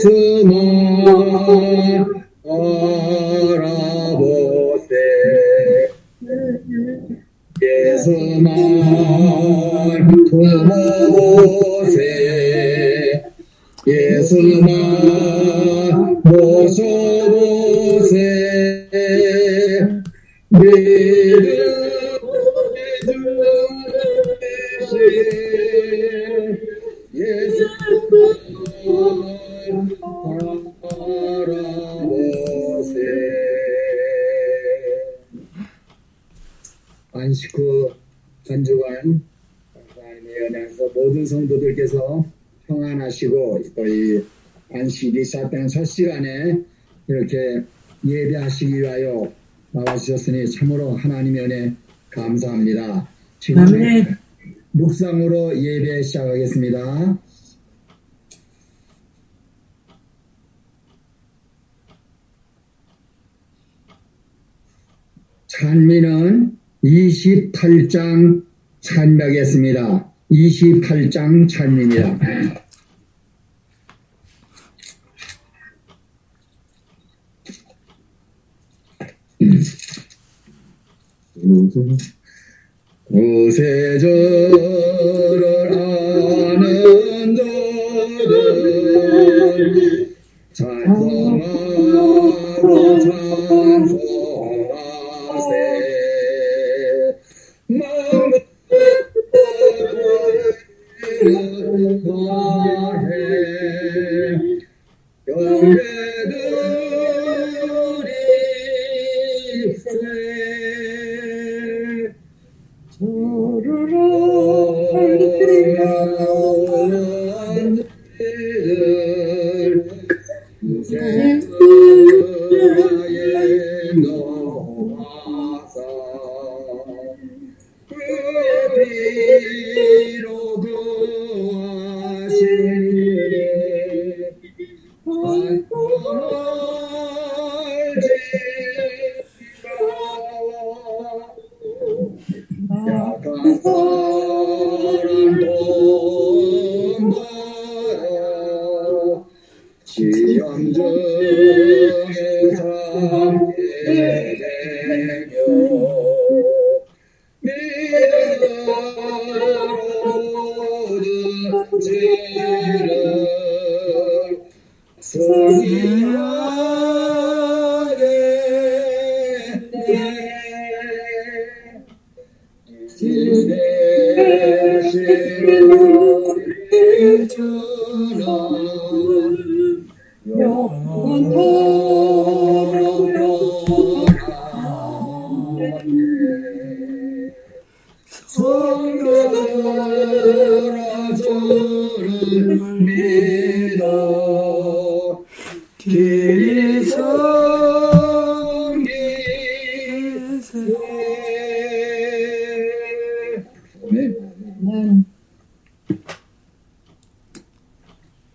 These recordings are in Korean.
예수만 알아보세 예수만 품어보세 예수만 모셔보세 믿음 예수만 알아보세. 안식 후 한 주간 하나님의 은혜에서 모든 성도들께서 평안하시고 또 이 안식일이 시작되는 첫 시간에 이렇게 예배하시기 위하여 나와주셨으니 참으로 하나님의 은혜 감사합니다. 지금 묵상으로 예배 시작하겠습니다. 찬미는 28장 찬미하겠습니다. 28장 찬미입니다. 구세주를 아는 자들 찬송하고 찬송하세 마음을 다해 영예들이 저를 알리는 세상에 놓아서 그리로 구하시니 약한 사람 돕나요 시험 중에 참게 되며 믿음으로 지를 승리하게 지내시는 우리 주는 영원토록 영원하네 성도들아 주를 믿어 길이 성기세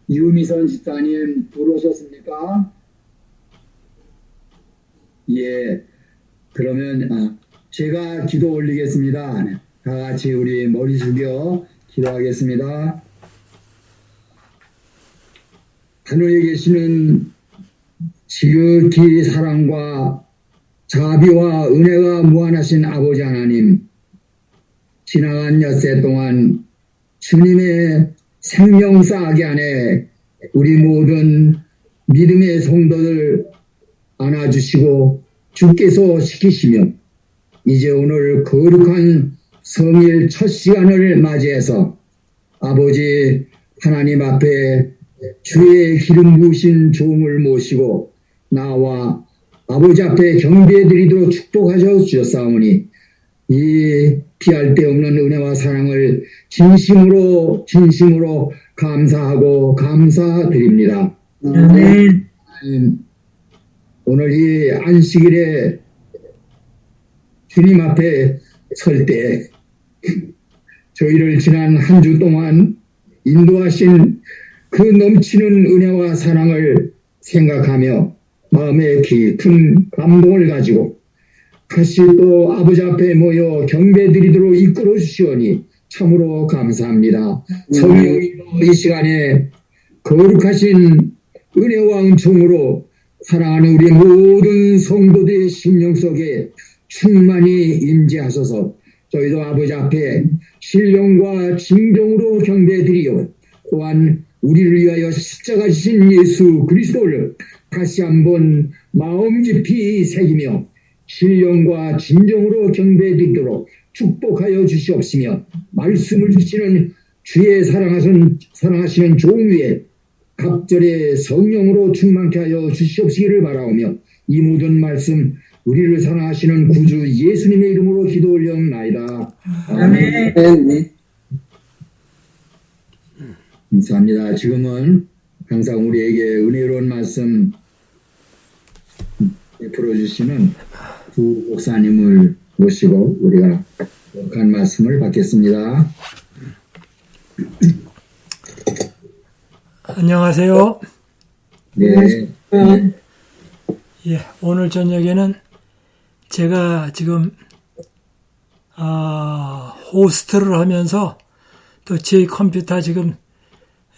유미선 집사님 들어오셨습니까? 예, 그러면 제가 기도 올리겠습니다. 다 같이 우리 머리 숙여 기도하겠습니다. 하늘에 계시는 지극히 사랑과 자비와 은혜가 무한하신 아버지 하나님, 지나간 엿새 동안 주님의 생명사하게 안에 우리 모든 믿음의 성도들 안아주시고 주께서 시키시며 이제 오늘 거룩한 성일 첫 시간을 맞이해서 아버지 하나님 앞에 주의 기름 부으신 종을 모시고 나와 아버지 앞에 경배드리도록 축복하셔 주셨사오니 이 피할 데 없는 은혜와 사랑을 진심으로 감사하고 감사드립니다. 아멘. 오늘 이 안식일에 주님 앞에 설 때 저희를 지난 한 주 동안 인도하신 그 넘치는 은혜와 사랑을 생각하며 마음에 깊은 감동을 가지고 다시 또 아버지 앞에 모여 경배드리도록 이끌어 주시오니 참으로 감사합니다. 성령이여 이 시간에 거룩하신 은혜와 은총으로 사랑하는 우리 모든 성도들의 심령 속에 충만히 임재하소서. 저희도 아버지 앞에 신령과 진정으로 경배드리요. 또한 우리를 위하여 십자가 지신 예수 그리스도를 다시 한번 마음 깊이 새기며 신령과 진정으로 경배드리도록 축복하여 주시옵시며 말씀을 주시는 주의 사랑하시는 종위에 갑절의 성령으로 충만케 하여 주시옵시기를 바라오며 이 모든 말씀 우리를 사랑하시는 구주 예수님의 이름으로 기도 올려옵나이다. 아멘. 감사합니다. 지금은 항상 우리에게 은혜로운 말씀 베풀어 주시는 부 목사님을 모시고 우리가 한 말씀을 받겠습니다. 안녕하세요. 네. 예, 오늘 저녁에는 제가 지금 호스트를 하면서 또 제 컴퓨터 지금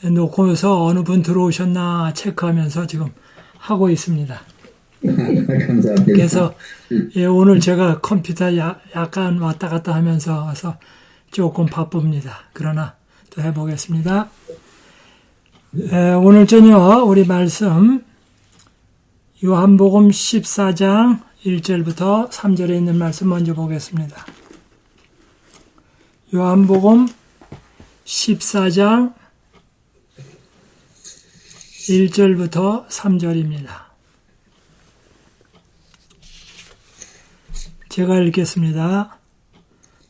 놓고서 어느 분 들어오셨나 체크하면서 지금 하고 있습니다. 감사합니다. 그래서 예, 오늘 제가 컴퓨터 약간 왔다 갔다 하면서 와서 조금 바쁩니다. 그러나 또 해보겠습니다. 오늘 저녁 우리 말씀 요한복음 14장 1절부터 3절에 있는 말씀 먼저 보겠습니다. 요한복음 14장 1절부터 3절입니다. 제가 읽겠습니다.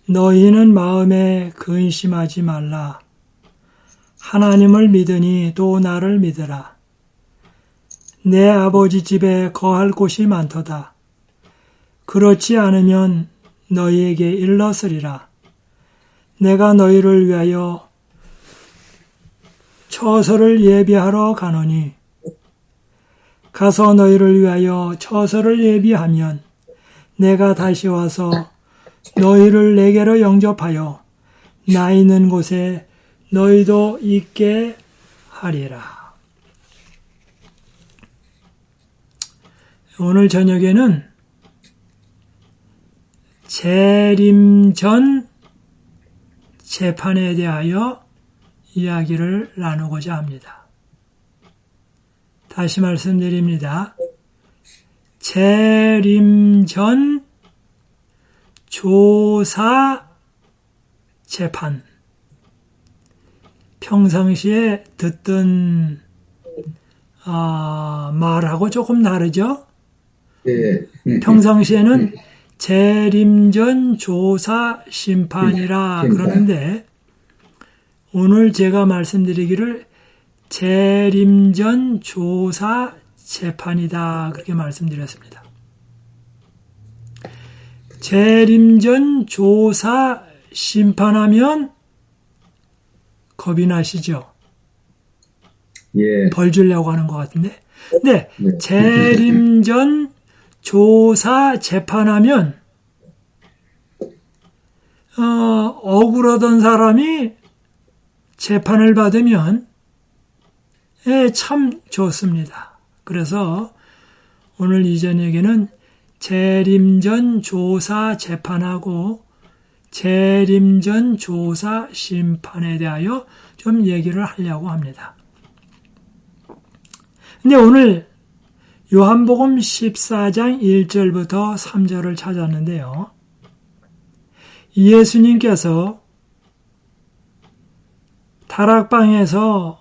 너희는 마음에 근심하지 말라. 하나님을 믿으니 또 나를 믿으라. 내 아버지 집에 거할 곳이 많도다. 그렇지 않으면 너희에게 일렀으리라. 내가 너희를 위하여 처소를 예비하러 가노니 가서 너희를 위하여 처소를 예비하면 내가 다시 와서 너희를 내게로 영접하여 나 있는 곳에 너희도 있게 하리라. 오늘 저녁에는 재림 전 재판에 대하여 이야기를 나누고자 합니다. 다시 말씀드립니다. 재림 전 조사 재판. 평상시에 듣던 말하고 조금 다르죠? 네. 평상시에는 재림전 조사 심판이라 그러는데 오늘 제가 말씀드리기를 재림전 조사 재판이다 그렇게 말씀드렸습니다. 재림전 조사 심판하면 겁이 나시죠? 예. 벌 주려고 하는 것 같은데. 네, 재림전 조사 재판하면 억울하던 사람이 재판을 받으면 참 좋습니다. 그래서 오늘 이 저녁에는 재림전 조사 재판하고 재림전 조사 심판에 대하여 좀 얘기를 하려고 합니다. 근데 오늘 요한복음 14장 1절부터 3절을 찾았는데요. 예수님께서 다락방에서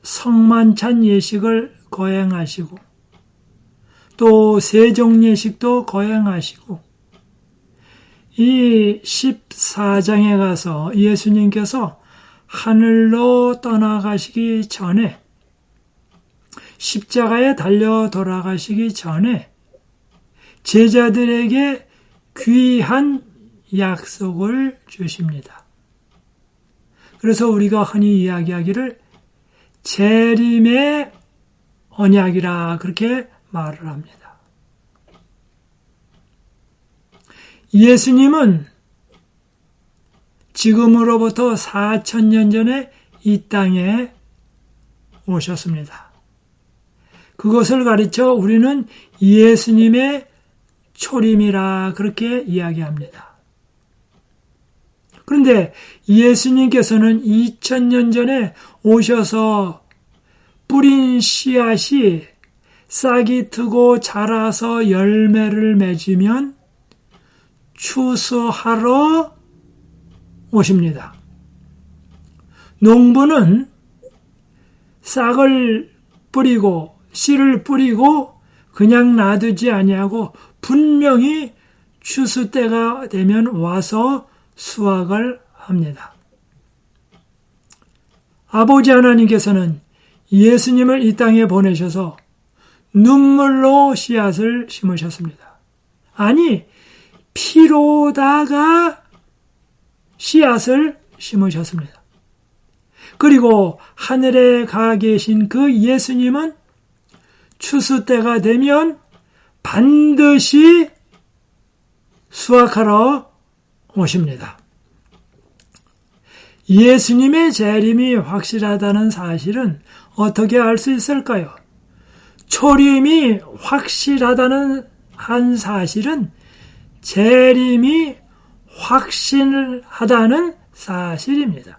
성만찬 예식을 거행하시고 또 세종 예식도 거행하시고 이 14장에 가서 예수님께서 하늘로 떠나가시기 전에 십자가에 달려 돌아가시기 전에 제자들에게 귀한 약속을 주십니다. 그래서 우리가 흔히 이야기하기를 재림의 언약이라 그렇게 말을 합니다. 예수님은 지금으로부터 4000년 전에 이 땅에 오셨습니다. 그것을 가르쳐 우리는 예수님의 초림이라 그렇게 이야기합니다. 그런데 예수님께서는 2000년 전에 오셔서 뿌린 씨앗이 싹이 트고 자라서 열매를 맺으면 추수하러 오십니다. 농부는 싹을 뿌리고 씨를 뿌리고 그냥 놔두지 아니하고 분명히 추수 때가 되면 와서 수확을 합니다. 아버지 하나님께서는 예수님을 이 땅에 보내셔서 눈물로 씨앗을 심으셨습니다. 아니, 피로다가 씨앗을 심으셨습니다. 그리고 하늘에 가 계신 그 예수님은 추수 때가 되면 반드시 수확하러 오십니다. 예수님의 재림이 확실하다는 사실은 어떻게 알 수 있을까요? 초림이 확실하다는 한 사실은 재림이 확실하다는 사실입니다.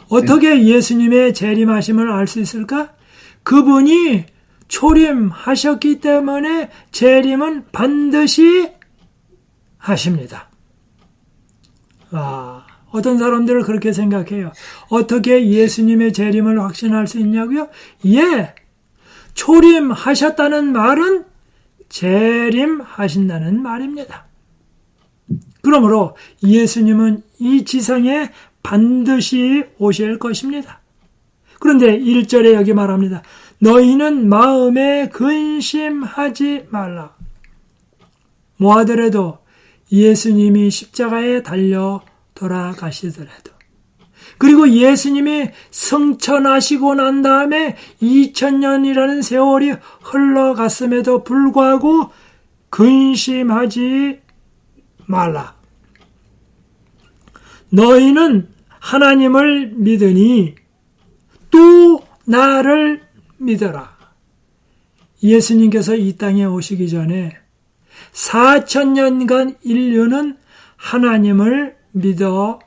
어떻게 예수님의 재림하심을 알 수 있을까? 그분이 초림하셨기 때문에 재림은 반드시 하십니다. 어떤 사람들은 그렇게 생각해요. 어떻게 예수님의 재림을 확신할 수 있냐고요? 예, 초림하셨다는 말은 재림하신다는 말입니다. 그러므로 예수님은 이 지상에 반드시 오실 것입니다. 그런데 1절에 여기 말합니다. 너희는 마음에 근심하지 말라. 뭐하더라도 예수님이 십자가에 달려 돌아가시더라도, 그리고 예수님이 승천하시고 난 다음에 2000년이라는 세월이 흘러갔음에도 불구하고 근심하지 말라. 너희는 하나님을 믿으니 또 나를 믿어라. 예수님께서 이 땅에 오시기 전에 4000년간 인류는 하나님을 믿어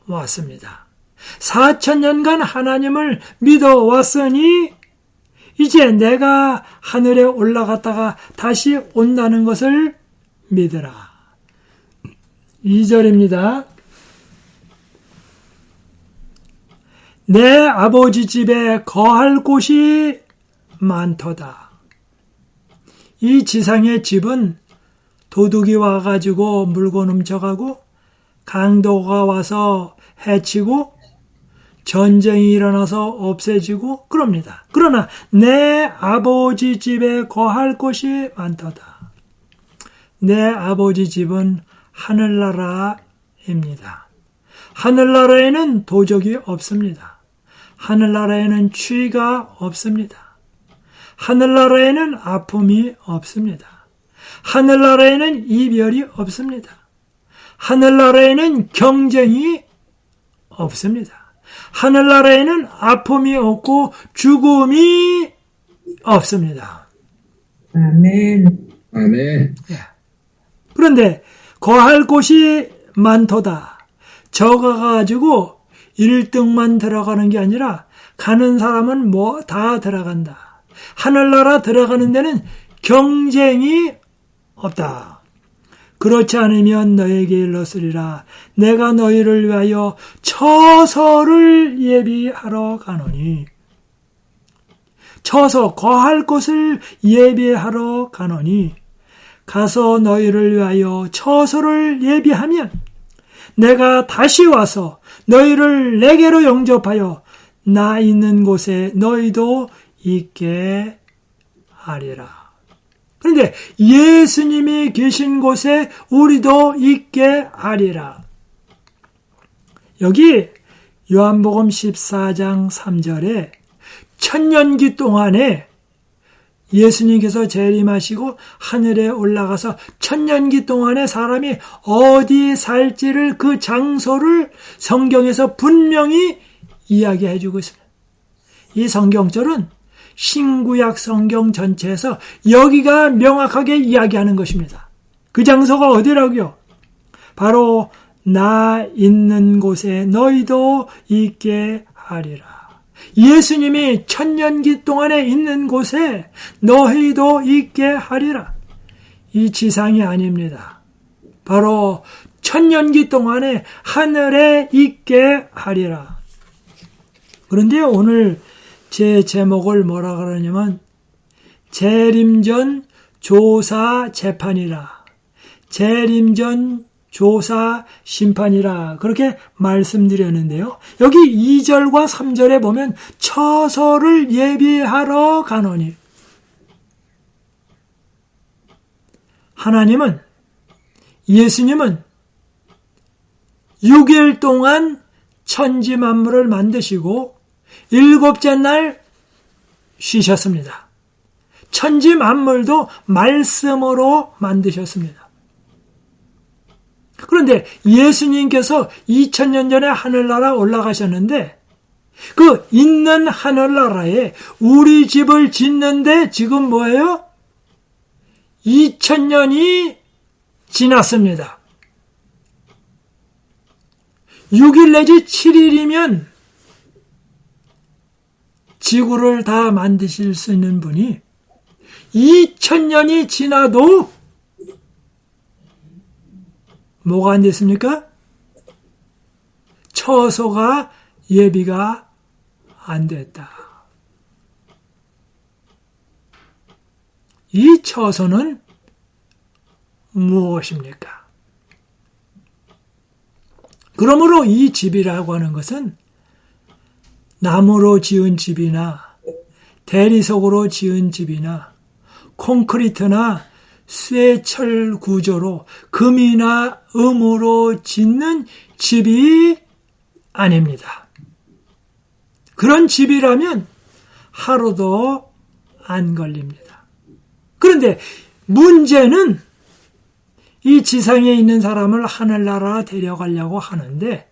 왔습니다. 4000년간 하나님을 믿어 왔으니 이제 내가 하늘에 올라갔다가 다시 온다는 것을 믿으라. 2절입니다. 내 아버지 집에 거할 곳이 많도다. 이 지상의 집은 도둑이 와가지고 물건 훔쳐가고 강도가 와서 해치고 전쟁이 일어나서 없애지고 그럽니다. 그러나 내 아버지 집에 거할 곳이 많도다. 내 아버지 집은 하늘나라입니다. 하늘나라에는 도적이 없습니다. 하늘나라에는 추위가 없습니다. 하늘나라에는 아픔이 없습니다. 하늘나라에는 이별이 없습니다. 하늘나라에는 경쟁이 없습니다. 하늘나라에는 아픔이 없고 죽음이 없습니다. 아멘. 아멘. 그런데 거할 곳이 많도다. 적어가지고 1등만 들어가는 게 아니라 가는 사람은 뭐 다 들어간다. 하늘나라 들어가는 데는 경쟁이 없다. 그렇지 않으면 너에게 일렀으리라. 내가 너희를 위하여 처소를 예비하러 가노니. 처소, 거할 곳을 예비하러 가노니. 가서 너희를 위하여 처소를 예비하면 내가 다시 와서 너희를 내게로 영접하여 나 있는 곳에 너희도 있게 하리라. 그런데 예수님이 계신 곳에 우리도 있게 하리라. 여기 요한복음 14장 3절에 천년기 동안에 예수님께서 재림하시고 하늘에 올라가서 천년기 동안에 사람이 어디 살지를 그 장소를 성경에서 분명히 이야기해 주고 있습니다. 이 성경절은 신구약 성경 전체에서 여기가 명확하게 이야기하는 것입니다. 그 장소가 어디라고요? 바로 나 있는 곳에 너희도 있게 하리라. 예수님이 천년기 동안에 있는 곳에 너희도 있게 하리라. 이 지상이 아닙니다. 바로 천년기 동안에 하늘에 있게 하리라. 그런데 오늘 제 제목을 뭐라 그러냐면 재림전 조사 재판이라. 재림전 조사 심판이라 그렇게 말씀드렸는데요. 여기 2절과 3절에 보면 처소를 예비하러 가노니 하나님은 예수님은 6일 동안 천지 만물을 만드시고 7째 날 쉬셨습니다. 천지 만물도 말씀으로 만드셨습니다. 그런데 예수님께서 2000년 전에 하늘나라 올라가셨는데 그 있는 하늘나라에 우리 집을 짓는데 지금 뭐예요? 2000년이 지났습니다. 6일 내지 7일이면 지구를 다 만드실 수 있는 분이 2000년이 지나도 뭐가 안 됐습니까? 처소가 예비가 안 됐다. 이 처소는 무엇입니까? 그러므로 이 집이라고 하는 것은 나무로 지은 집이나 대리석으로 지은 집이나 콘크리트나 쇠철 구조로 금이나 음으로 짓는 집이 아닙니다. 그런 집이라면 하루도 안 걸립니다. 그런데 문제는 이 지상에 있는 사람을 하늘나라 데려가려고 하는데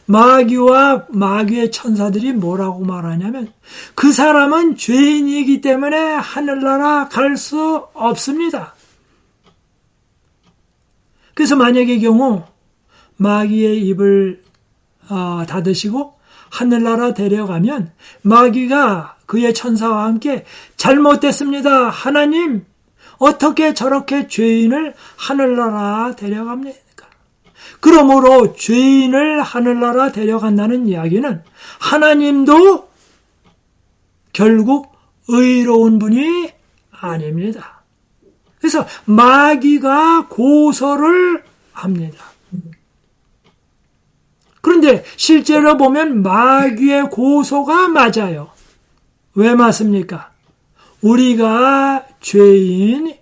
마귀와 마귀의 천사들이 뭐라고 말하냐면 그 사람은 죄인이기 때문에 하늘나라 갈 수 없습니다. 그래서 만약의 경우 마귀의 입을 닫으시고 하늘나라 데려가면 마귀가 그의 천사와 함께 잘못됐습니다. 하나님 어떻게 저렇게 죄인을 하늘나라 데려갑니까? 그러므로 죄인을 하늘나라 데려간다는 이야기는 하나님도 결국 의로운 분이 아닙니다. 그래서 마귀가 고소를 합니다. 그런데 실제로 보면 마귀의 고소가 맞아요. 왜 맞습니까? 우리가 죄인입니다.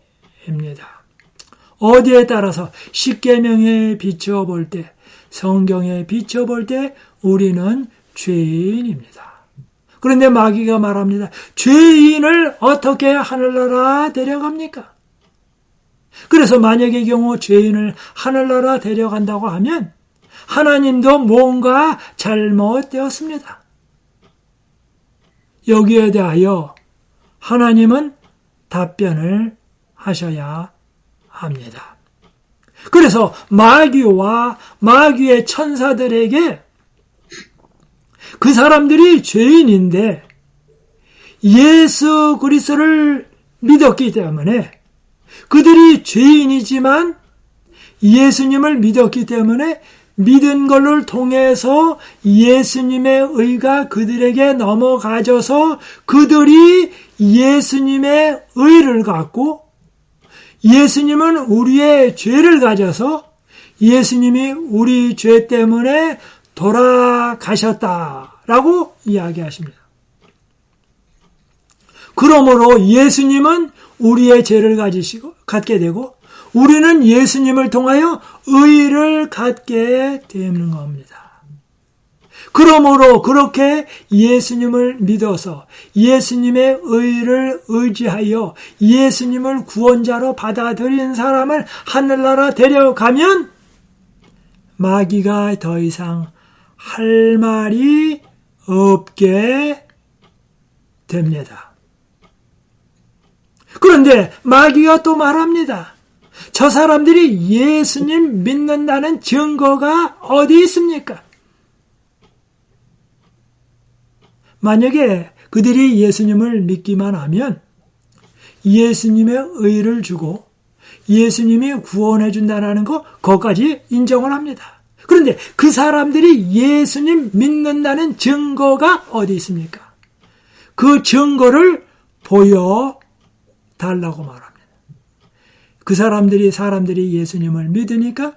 어디에 따라서 십계명에 비춰볼 때, 성경에 비춰볼 때 우리는 죄인입니다. 그런데 마귀가 말합니다. 죄인을 어떻게 하늘나라 데려갑니까? 그래서 만약의 경우 죄인을 하늘나라 데려간다고 하면 하나님도 뭔가 잘못되었습니다. 여기에 대하여 하나님은 답변을 하셔야 합니다. 그래서 마귀와 마귀의 천사들에게 그 사람들이 죄인인데 예수 그리스도를 믿었기 때문에 그들이 죄인이지만 예수님을 믿었기 때문에 믿은 걸로 통해서 예수님의 의가 그들에게 넘어가져서 그들이 예수님의 의를 갖고 예수님은 우리의 죄를 가져서 예수님이 우리 죄 때문에 돌아가셨다라고 이야기하십니다. 그러므로 예수님은 우리의 죄를 갖게 되고 우리는 예수님을 통하여 의를 갖게 되는 겁니다. 그러므로 그렇게 예수님을 믿어서 예수님의 의를 의지하여 예수님을 구원자로 받아들인 사람을 하늘나라 데려가면 마귀가 더 이상 할 말이 없게 됩니다. 그런데 마귀가 또 말합니다. 저 사람들이 예수님 믿는다는 증거가 어디 있습니까? 만약에 그들이 예수님을 믿기만 하면 예수님의 의를 주고 예수님이 구원해 준다는 거 그것까지 인정을 합니다. 그런데 그 사람들이 예수님 믿는다는 증거가 어디 있습니까? 그 증거를 보여달라고 말합니다. 그 사람들이 예수님을 믿으니까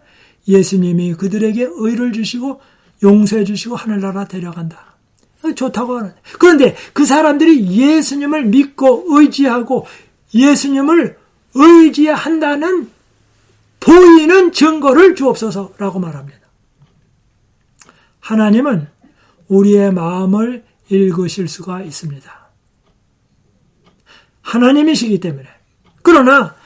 예수님이 그들에게 의를 주시고 용서해 주시고 하늘나라 데려간다. 좋다고 하는데, 그런데 그 사람들이 예수님을 믿고 의지하고 예수님을 의지한다는 보이는 증거를 주옵소서라고 말합니다. 하나님은 우리의 마음을 읽으실 수가 있습니다. 하나님이시기 때문에. 그러나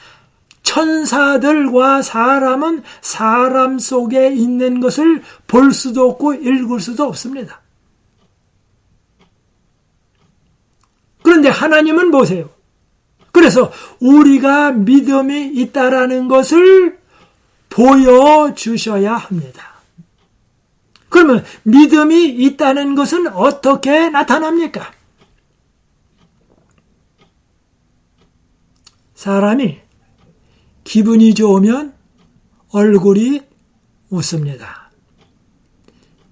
천사들과 사람은 사람 속에 있는 것을 볼 수도 없고 읽을 수도 없습니다. 그런데 하나님은 보세요. 그래서 우리가 믿음이 있다라는 것을 보여주셔야 합니다. 그러면 믿음이 있다는 것은 어떻게 나타납니까? 사람이 기분이 좋으면 얼굴이 웃습니다.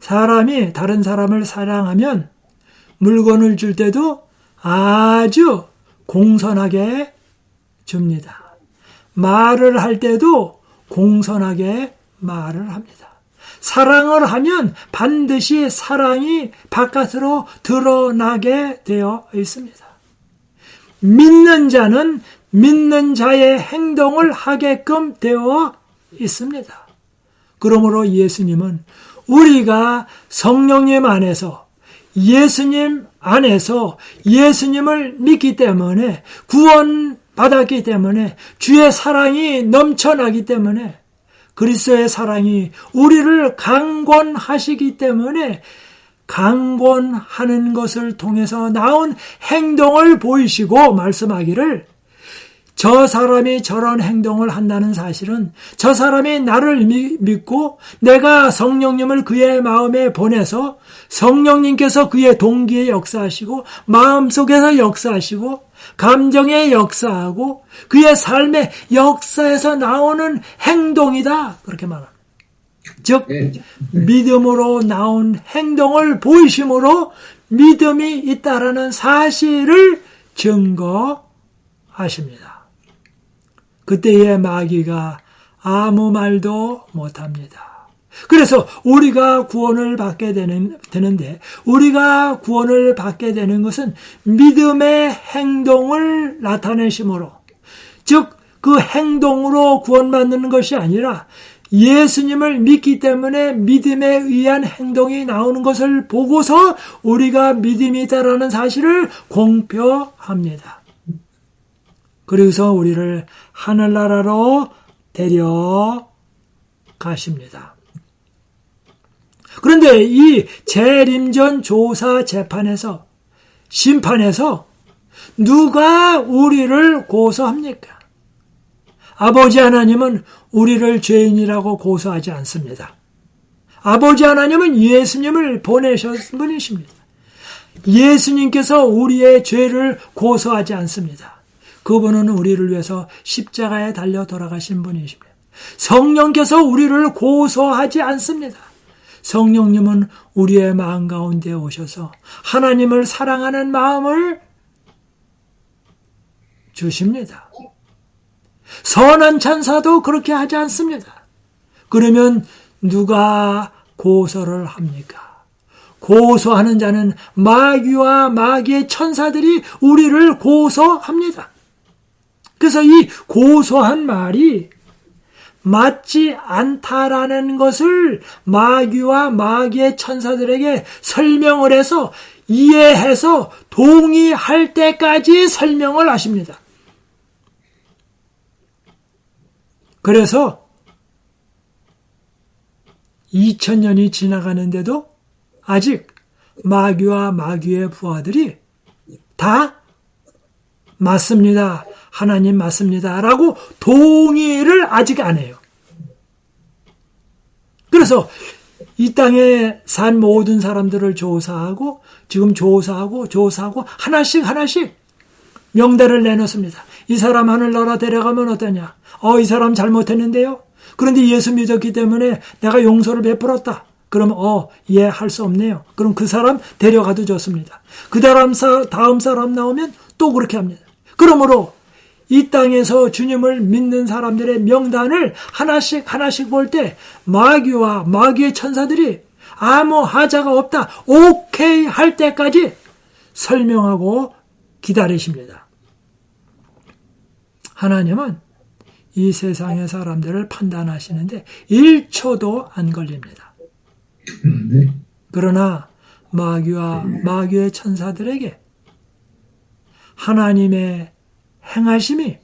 사람이 다른 사람을 사랑하면 물건을 줄 때도 아주 공손하게 줍니다. 말을 할 때도 공손하게 말을 합니다. 사랑을 하면 반드시 사랑이 바깥으로 드러나게 되어 있습니다. 믿는 자는 믿는 자의 행동을 하게끔 되어 있습니다. 그러므로 예수님은 우리가 성령님 안에서 예수님 안에서 예수님을 믿기 때문에 구원받았기 때문에 주의 사랑이 넘쳐나기 때문에 그리스도의 사랑이 우리를 강권하시기 때문에 강권하는 것을 통해서 나온 행동을 보이시고 말씀하기를 저 사람이 저런 행동을 한다는 사실은 저 사람이 나를 믿고 내가 성령님을 그의 마음에 보내서 성령님께서 그의 동기에 역사하시고 마음속에서 역사하시고 감정에 역사하고 그의 삶의 역사에서 나오는 행동이다. 그렇게 말합니다. 즉 믿음으로 나온 행동을 보이심으로 믿음이 있다라는 사실을 증거하십니다. 그때의 마귀가 아무 말도 못합니다. 그래서 우리가 구원을 받게 되는데 우리가 구원을 받게 되는 것은 믿음의 행동을 나타내심으로 즉 그 행동으로 구원받는 것이 아니라 예수님을 믿기 때문에 믿음에 의한 행동이 나오는 것을 보고서 우리가 믿음이 있다라는 사실을 공표합니다. 그래서 우리를 하늘나라로 데려가십니다. 그런데 이 재림전 조사 재판에서 심판에서 누가 우리를 고소합니까? 아버지 하나님은 우리를 죄인이라고 고소하지 않습니다. 아버지 하나님은 예수님을 보내셨은 분이십니다. 예수님께서 우리의 죄를 고소하지 않습니다. 그분은 우리를 위해서 십자가에 달려 돌아가신 분이십니다. 성령께서 우리를 고소하지 않습니다. 성령님은 우리의 마음 가운데 오셔서 하나님을 사랑하는 마음을 주십니다. 선한 천사도 그렇게 하지 않습니다. 그러면 누가 고소를 합니까? 고소하는 자는 마귀와 마귀의 천사들이 우리를 고소합니다. 그래서 이 고소한 말이 맞지 않다라는 것을 마귀와 마귀의 천사들에게 설명을 해서 이해해서 동의할 때까지 설명을 하십니다. 그래서 2000년이 지나가는데도 아직 마귀와 마귀의 부하들이 다 맞습니다. 하나님 맞습니다. 라고 동의를 아직 안 해요. 그래서 이 땅에 산 모든 사람들을 조사하고 지금 조사하고 하나씩 명단을 내놓습니다. 이 사람 하늘나라 데려가면 어떠냐? 이 사람 잘못했는데요. 그런데 예수 믿었기 때문에 내가 용서를 베풀었다. 그럼 할 수 없네요. 그럼 그 사람 데려가도 좋습니다. 그 다음 사람 나오면 또 그렇게 합니다. 그러므로 이 땅에서 주님을 믿는 사람들의 명단을 하나씩 볼 때 마귀와 마귀의 천사들이 아무 하자가 없다, 오케이 할 때까지 설명하고 기다리십니다. 하나님은 이 세상의 사람들을 판단하시는데 1초도 안 걸립니다. 그러나 마귀와 마귀의 천사들에게 하나님의 행하심이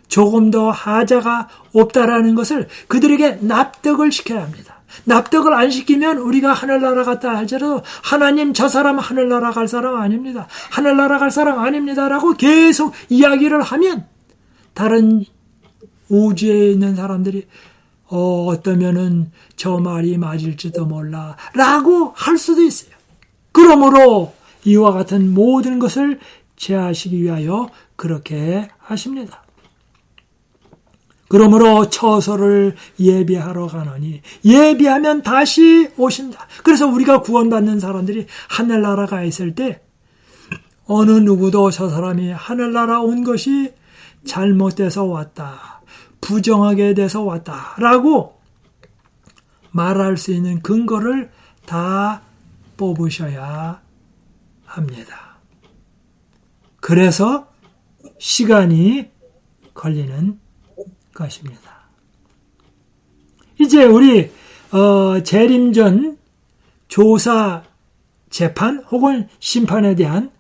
조금 더 하자가 없다라는 것을 그들에게 납득을 시켜야 합니다. 납득을 안 시키면 우리가 하늘나라 갔다 할지라도 하나님 저 사람 하늘나라 갈 사람 아닙니다. 하늘나라 갈 사람 아닙니다라고 계속 이야기를 하면 다른 우주에 있는 사람들이 어떠면은 저 말이 맞을지도 몰라 라고 할 수도 있어요. 그러므로 이와 같은 모든 것을 제하시기 위하여 그렇게 하십니다. 그러므로 처소를 예비하러 가노니 예비하면 다시 오신다. 그래서 우리가 구원받는 사람들이 하늘나라가 있을 때 어느 누구도 저 사람이 하늘나라 온 것이 잘못돼서 왔다, 부정하게 돼서 왔다 라고 말할 수 있는 근거를 다 뽑으셔야 합니다. 그래서 시간이 걸리는 것입니다. 이제 우리 재림전 조사 재판 혹은 심판에 대한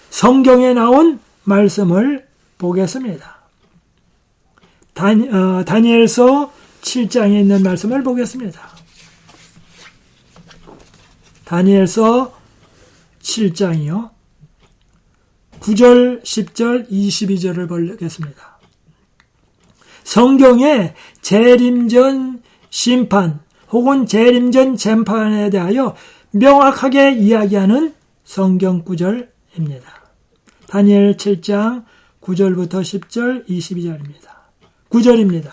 성경에 나온 말씀을 보겠습니다. 다니엘서 7장에 있는 말씀을 보겠습니다. 다니엘서 7장이요. 9절, 10절, 22절을 보겠습니다. 성경에 재림전 심판 혹은 재림전 재판에 대하여 명확하게 이야기하는 성경 구절입니다. 다니엘 7장 9절부터 10절, 22절입니다. 9절입니다.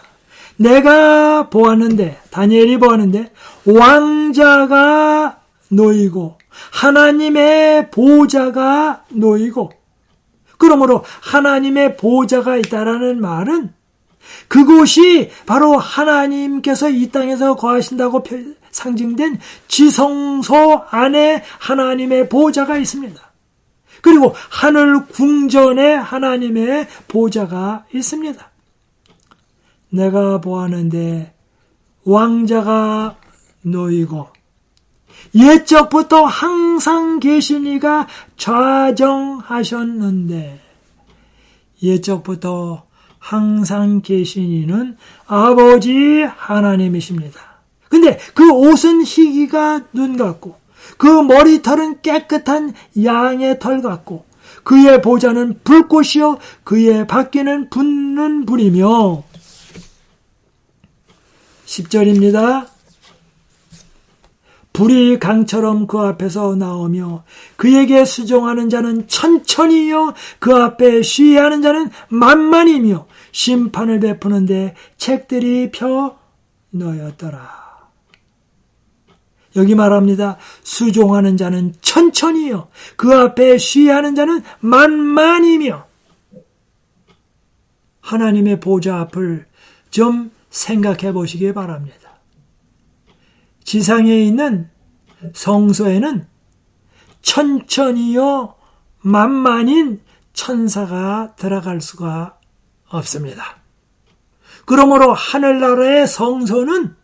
내가 보았는데, 다니엘이 보았는데 왕자가 놓이고 하나님의 보좌가 놓이고, 그러므로 하나님의 보좌가 있다라는 말은 그곳이 바로 하나님께서 이 땅에서 거하신다고 상징된 지성소 안에 하나님의 보좌가 있습니다. 그리고 하늘 궁전에 하나님의 보좌가 있습니다. 내가 보았는데 왕자가 놓이고 옛적부터 항상 계신 이가 좌정하셨는데, 옛적부터 항상 계신 이는 아버지 하나님이십니다. 근데 그 옷은 희기가 눈 같고 그 머리털은 깨끗한 양의 털 같고 그의 보좌는 불꽃이요 그의 바퀴는 붙는 불이며. 10절입니다. 불이 강처럼 그 앞에서 나오며 그에게 수종하는 자는 천천히요 그 앞에 쉬하는 자는 만만이며 심판을 베푸는데 책들이 펴 놓였더라. 여기 말합니다. 수종하는 자는 천천히요 그 앞에 쉬하는 자는 만만이며. 하나님의 보좌 앞을 좀 생각해 보시기 바랍니다. 지상에 있는 성소에는 천천히요 만만인 천사가 들어갈 수가 없습니다. 그러므로 하늘나라의 성소는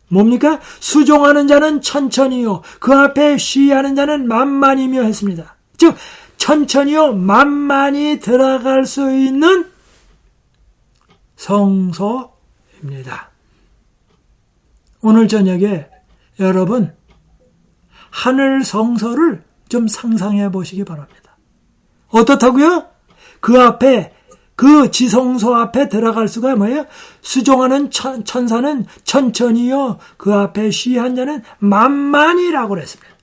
뭡니까? 수종하는 자는 천천히요 그 앞에 쉬하는 자는 만만이며 했습니다. 즉 천천히요 만만히 들어갈 수 있는 성소입니다. 오늘 저녁에 여러분 하늘 성소를 좀 상상해 보시기 바랍니다. 어떻다고요? 그 앞에 그 지성소 앞에 들어갈 수가 뭐예요? 수종하는 천사는 천천히요 그 앞에 쉬한 자는 만만이라고 그랬습니다.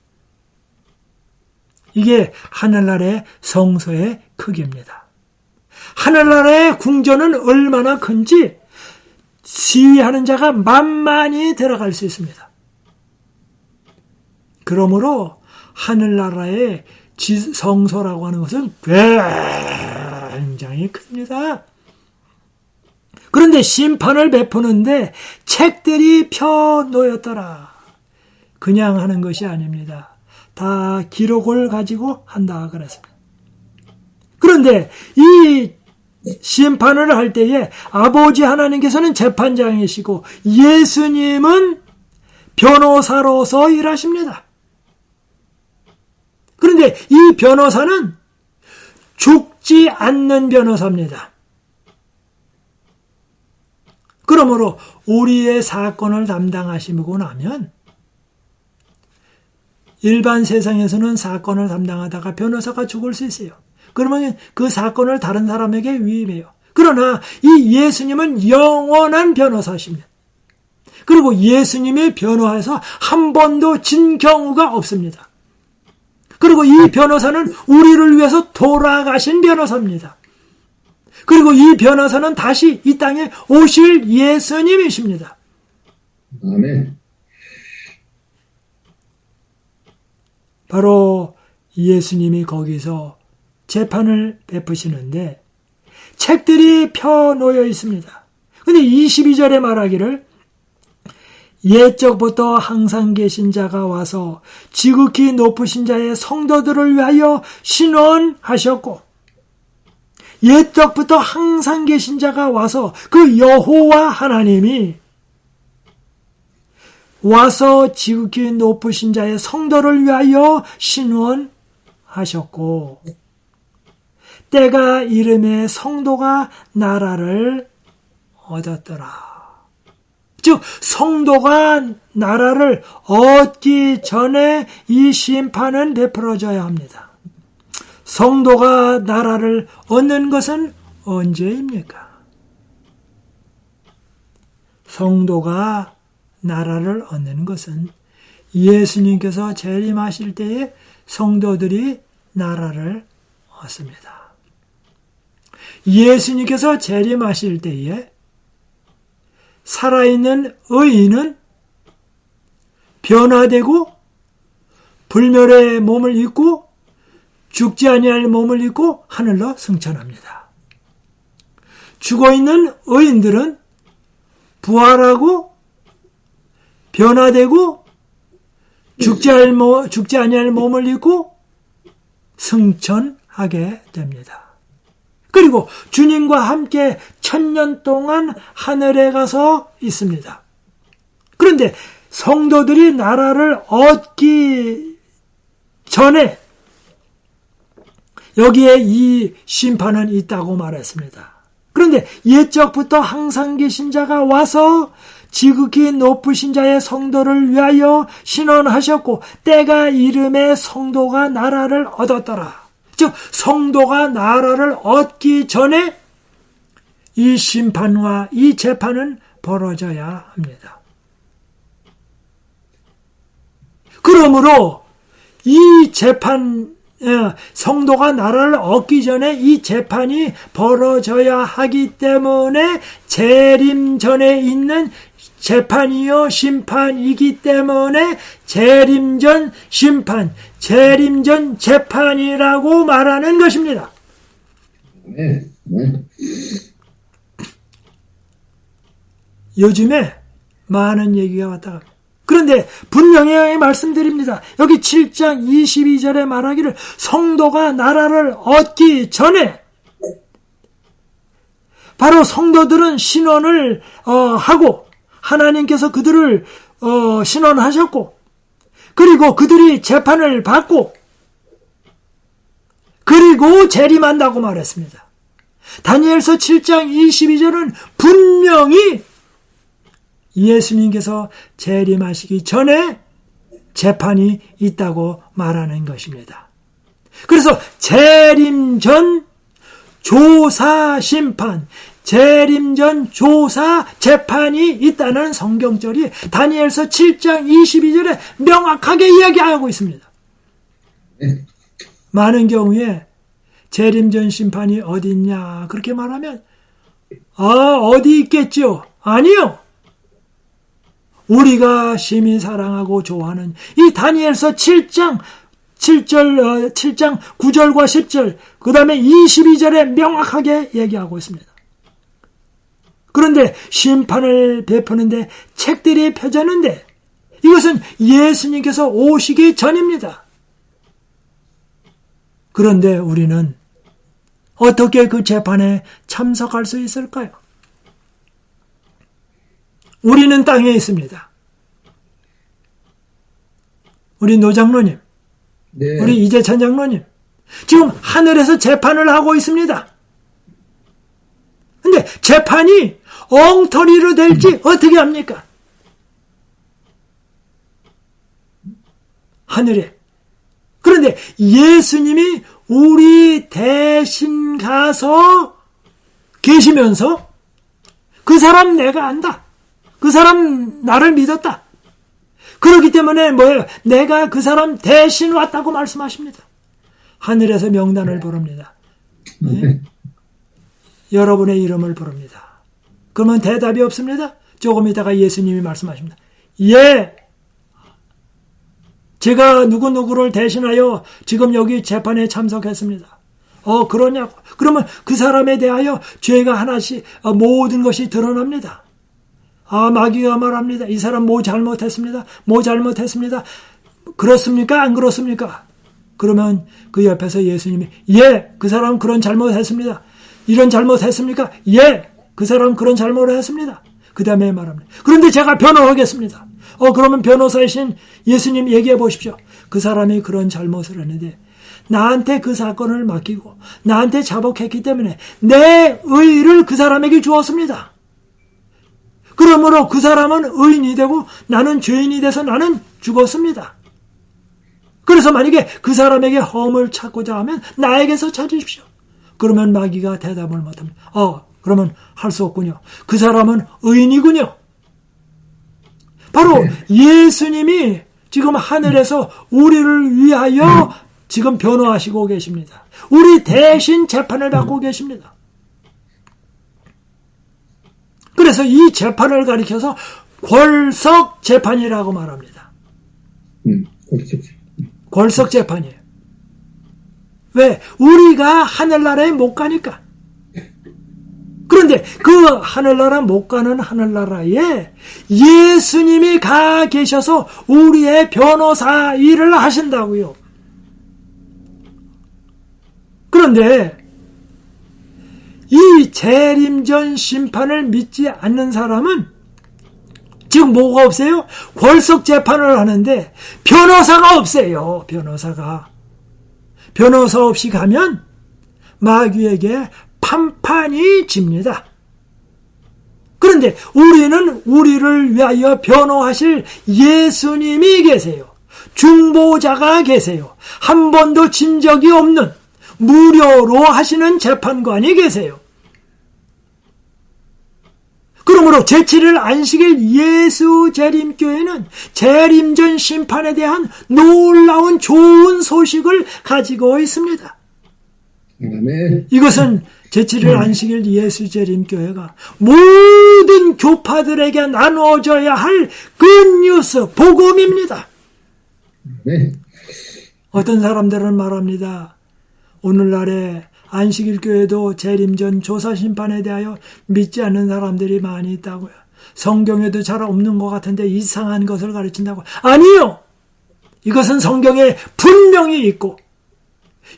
이게 하늘나라의 성소의 크기입니다. 하늘나라의 궁전은 얼마나 큰지 시위하는 자가 만만히 들어갈 수 있습니다. 그러므로 하늘나라의 성소라고 하는 것은 굉장히 큽니다. 그런데 심판을 베푸는데 책들이 펴놓였더라. 그냥 하는 것이 아닙니다. 다 기록을 가지고 한다 그랬습니다. 그런데 이 심판을 할 때에 아버지 하나님께서는 재판장이시고 예수님은 변호사로서 일하십니다. 그런데 이 변호사는 죽지 않는 변호사입니다. 그러므로 우리의 사건을 담당하시고 나면 일반 세상에서는 사건을 담당하다가 변호사가 죽을 수 있어요. 그러면 그 사건을 다른 사람에게 위임해요. 그러나 이 예수님은 영원한 변호사십니다. 그리고 예수님의 변호에서 한 번도 진 경우가 없습니다. 그리고 이 변호사는 우리를 위해서 돌아가신 변호사입니다. 그리고 이 변호사는 다시 이 땅에 오실 예수님이십니다. 아멘. 바로 예수님이 거기서 재판을 베푸시는데 책들이 펴놓여 있습니다. 근데 22절에 말하기를 옛적부터 항상 계신 자가 와서 지극히 높으신 자의 성도들을 위하여 신원하셨고 옛적부터 항상 계신 자가 와서 그 여호와 하나님이 와서 지극히 높으신 자의 성도를 위하여 신원하셨고 때가 이름에 성도가 나라를 얻었더라. 즉 성도가 나라를 얻기 전에 이 심판은 베풀어져야 합니다. 성도가 나라를 얻는 것은 언제입니까? 성도가 나라를 얻는 것은 예수님께서 재림하실 때에 성도들이 나라를 얻습니다. 예수님께서 재림하실 때에 살아있는 의인은 변화되고 불멸의 몸을 입고 죽지 아니할 몸을 입고 하늘로 승천합니다. 죽어있는 의인들은 부활하고 변화되고 죽지 아니할 몸을 입고 승천하게 됩니다. 그리고 주님과 함께 1000년 동안 하늘에 가서 있습니다. 그런데 성도들이 나라를 얻기 전에 여기에 이 심판은 있다고 말했습니다. 그런데 옛적부터 항상 계신 자가 와서 지극히 높으신 자의 성도를 위하여 신원하셨고 때가 이름에 성도가 나라를 얻었더라. 즉 성도가 나라를 얻기 전에 이 심판과 이 재판은 벌어져야 합니다. 그러므로 이 재판 성도가 나라를 얻기 전에 이 재판이 벌어져야 하기 때문에 재림 전에 있는 재판이요 심판이기 때문에 재림 전 심판, 재림 전 재판이라고 말하는 것입니다. 네. 요즘에 많은 얘기가 왔다 갑니다. 그런데 분명히 말씀드립니다. 여기 7장 22절에 말하기를 성도가 나라를 얻기 전에 바로 성도들은 신원을 하고 하나님께서 그들을 신원하셨고 그리고 그들이 재판을 받고 그리고 재림한다고 말했습니다. 다니엘서 7장 22절은 분명히 예수님께서 재림하시기 전에 재판이 있다고 말하는 것입니다. 그래서 재림 전 조사 심판, 재림 전 조사 재판이 있다는 성경절이 다니엘서 7장 22절에 명확하게 이야기하고 있습니다. 많은 경우에 재림 전 심판이 어디 있냐 그렇게 말하면 어디 있겠죠? 아니요. 우리가 심히 사랑하고 좋아하는 이 다니엘서 7장 9절과 10절 그 다음에 22절에 명확하게 얘기하고 있습니다. 그런데 심판을 베푸는데 책들이 펴졌는데 이것은 예수님께서 오시기 전입니다. 그런데 우리는 어떻게 그 재판에 참석할 수 있을까요? 우리는 땅에 있습니다. 우리 노장로님, 네. 우리 이재찬 장로님, 지금 하늘에서 재판을 하고 있습니다. 근데 재판이 엉터리로 될지 어떻게 합니까? 하늘에. 그런데 예수님이 우리 대신 가서 계시면서 그 사람 내가 안다. 그 사람 나를 믿었다. 그렇기 때문에 뭐예요? 내가 그 사람 대신 왔다고 말씀하십니다. 하늘에서 명단을 부릅니다. 네? 여러분의 이름을 부릅니다. 그러면 대답이 없습니다. 조금 있다가 예수님이 말씀하십니다. 예, 제가 누구누구를 대신하여 지금 여기 재판에 참석했습니다. 그러냐고. 그러면 그 사람에 대하여 죄가 하나씩 모든 것이 드러납니다. 마귀가 말합니다. 이 사람 뭐 잘못했습니다. 그렇습니까? 안 그렇습니까? 그러면 그 옆에서 예수님이 예, 그 사람 그런 잘못했습니다. 이런 잘못했습니까? 예, 그 사람 그런 잘못을 했습니다. 그 다음에 말합니다. 그런데 제가 변호하겠습니다. 그러면 변호사이신 예수님 얘기해 보십시오. 그 사람이 그런 잘못을 했는데 나한테 그 사건을 맡기고 나한테 자복했기 때문에 내 의를 그 사람에게 주었습니다. 그러므로 그 사람은 의인이 되고 나는 죄인이 돼서 나는 죽었습니다. 그래서 만약에 그 사람에게 허물 찾고자 하면 나에게서 찾으십시오. 그러면 마귀가 대답을 못합니다. 그러면 할 수 없군요. 그 사람은 의인이군요. 바로 예수님이 지금 하늘에서 우리를 위하여 지금 변호하시고 계십니다. 우리 대신 재판을 받고 계십니다. 그래서 이 재판을 가리켜서 궐석 재판이라고 말합니다. 궐석 재판이에요. 왜? 우리가 하늘나라에 못 가니까. 그런데 그 하늘나라 못 가는 하늘나라에 예수님이 가 계셔서 우리의 변호사 일을 하신다고요. 그런데 이 재림전 심판을 믿지 않는 사람은 지금 뭐가 없어요? 궐석 재판을 하는데 변호사가 없어요. 변호사 없이 가면 마귀에게 판판이 집니다. 그런데 우리는 우리를 위하여 변호하실 예수님이 계세요. 중보자가 계세요. 한 번도 진 적이 없는 무료로 하시는 재판관이 계세요. 그러므로 제7일 안식일 예수 재림교회는 재림전 심판에 대한 놀라운 좋은 소식을 가지고 있습니다. 아멘. 이것은 제7일 안식일 예수 재림교회가 모든 교파들에게 나누어져야 할 굿뉴스, 복음입니다. 네. 어떤 사람들은 말합니다. 오늘날에 안식일 교회도 재림전 조사 심판에 대하여 믿지 않는 사람들이 많이 있다고요. 성경에도 잘 없는 것 같은데 이상한 것을 가르친다고. 아니요. 이것은 성경에 분명히 있고